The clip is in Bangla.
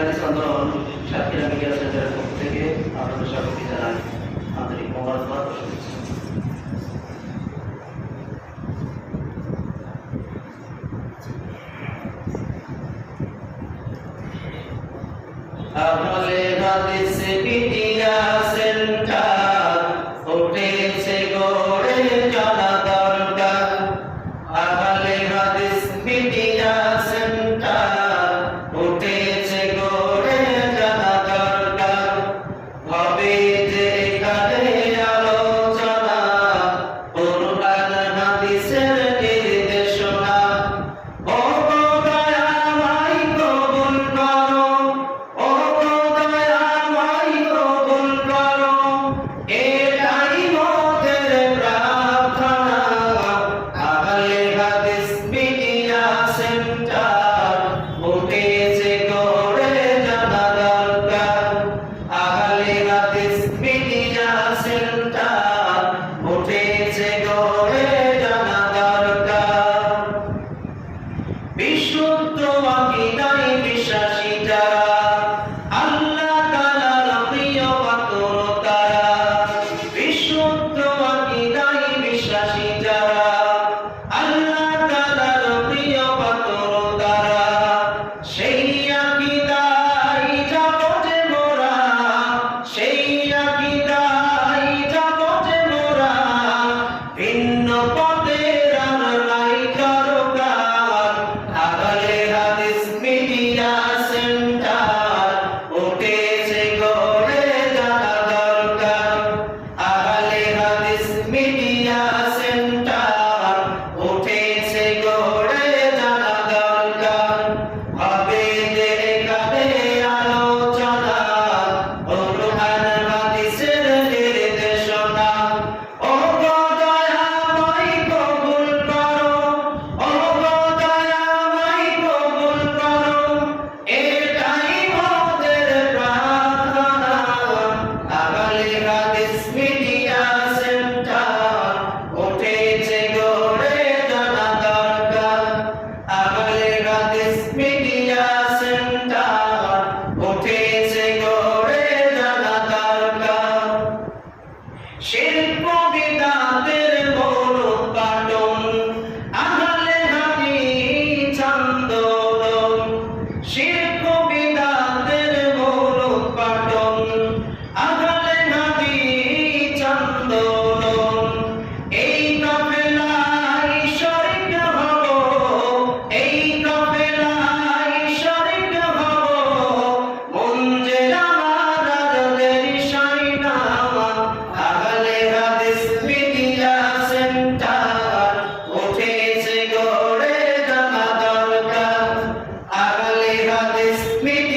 হাদিস আন্দোলন সাতক্ষীরা মিডিয়া সেন্টারের পক্ষ থেকে আপনাদের সকলকে জানাই আন্তরিক মোবারকবাদ ও শুভেচ্ছা। আহলে হাদিস মিডিয়া সেন্টার উঠেছে গড়ে জানা দরকার। আহলে হাদিস মিডিয়া সেন্টার উঠেছে গড়ে জানা দরকার। হবে যে এখানে আলোচনা কুরআন হাদিসের নির্দেশনা। ও গো দয়াময় কবুল করো, ও গো দয়াময় কবুল করো, এটাই মোদের প্রার্থনা। আহলে হাদিস মিডিয়া সেন্টার উঠেছে গড়ে জানা দরকার। আহলে হাদিস মিডিয়া সেন্টার উঠেছে গড়ে জানা দরকার। বিশুদ্ধ আকীদায় বিশ্বাসী যারা, আল্লাহ তাআলার প্রিয় পাত্র তারা। বিশুদ্ধ আকীদায় বিশ্বাসী যারা, আল্লাহ তাআলার প্রিয় পাত্র তারা। সেই আকীদায় যাবো যে মোরা, সেই আকীদায় যাবো যে মোরা। ভিন্ন পথের আর নাই দরকার। আহলে হাদিস মিডিয়া সেন্টার উঠেছে গড়ে জানা দরকার। আহলে হাদিস মিডিয়া সেন্টার উঠেছে গড়ে জানা দরকার। হবে যে এখানে আলোচনা কুরআন হাদিসের নির্দেশনা। ও গো দয়াময় কবুল করো, ও গো দয়াময় কবুল করো, এটাই মোদের প্রার্থনা। আহলে হাদিস মিডিয়া সেন্টার উঠেছে গড়ে জানা দরকার। আহলে হাদিস মিডিয়া সেন্টার উঠেছে গড়ে জানা দরকার। শিল্প বিদাতের মূলোৎপাটন, আহলে হাদিস আন্দোলন। শিল্প বিদাতের মূলোৎপাটন, আহলে হাদিস আন্দোলন। এই কাফেলায় শরীক হব, এই কাফেলায় শরীক হব। মন যে আমার আর দেরি সাই না। আহলে হাদিস মিডিয়া সেন্টার উঠেছে গড়ে জানা দরকার। আহলে হাদিস মিডিয়া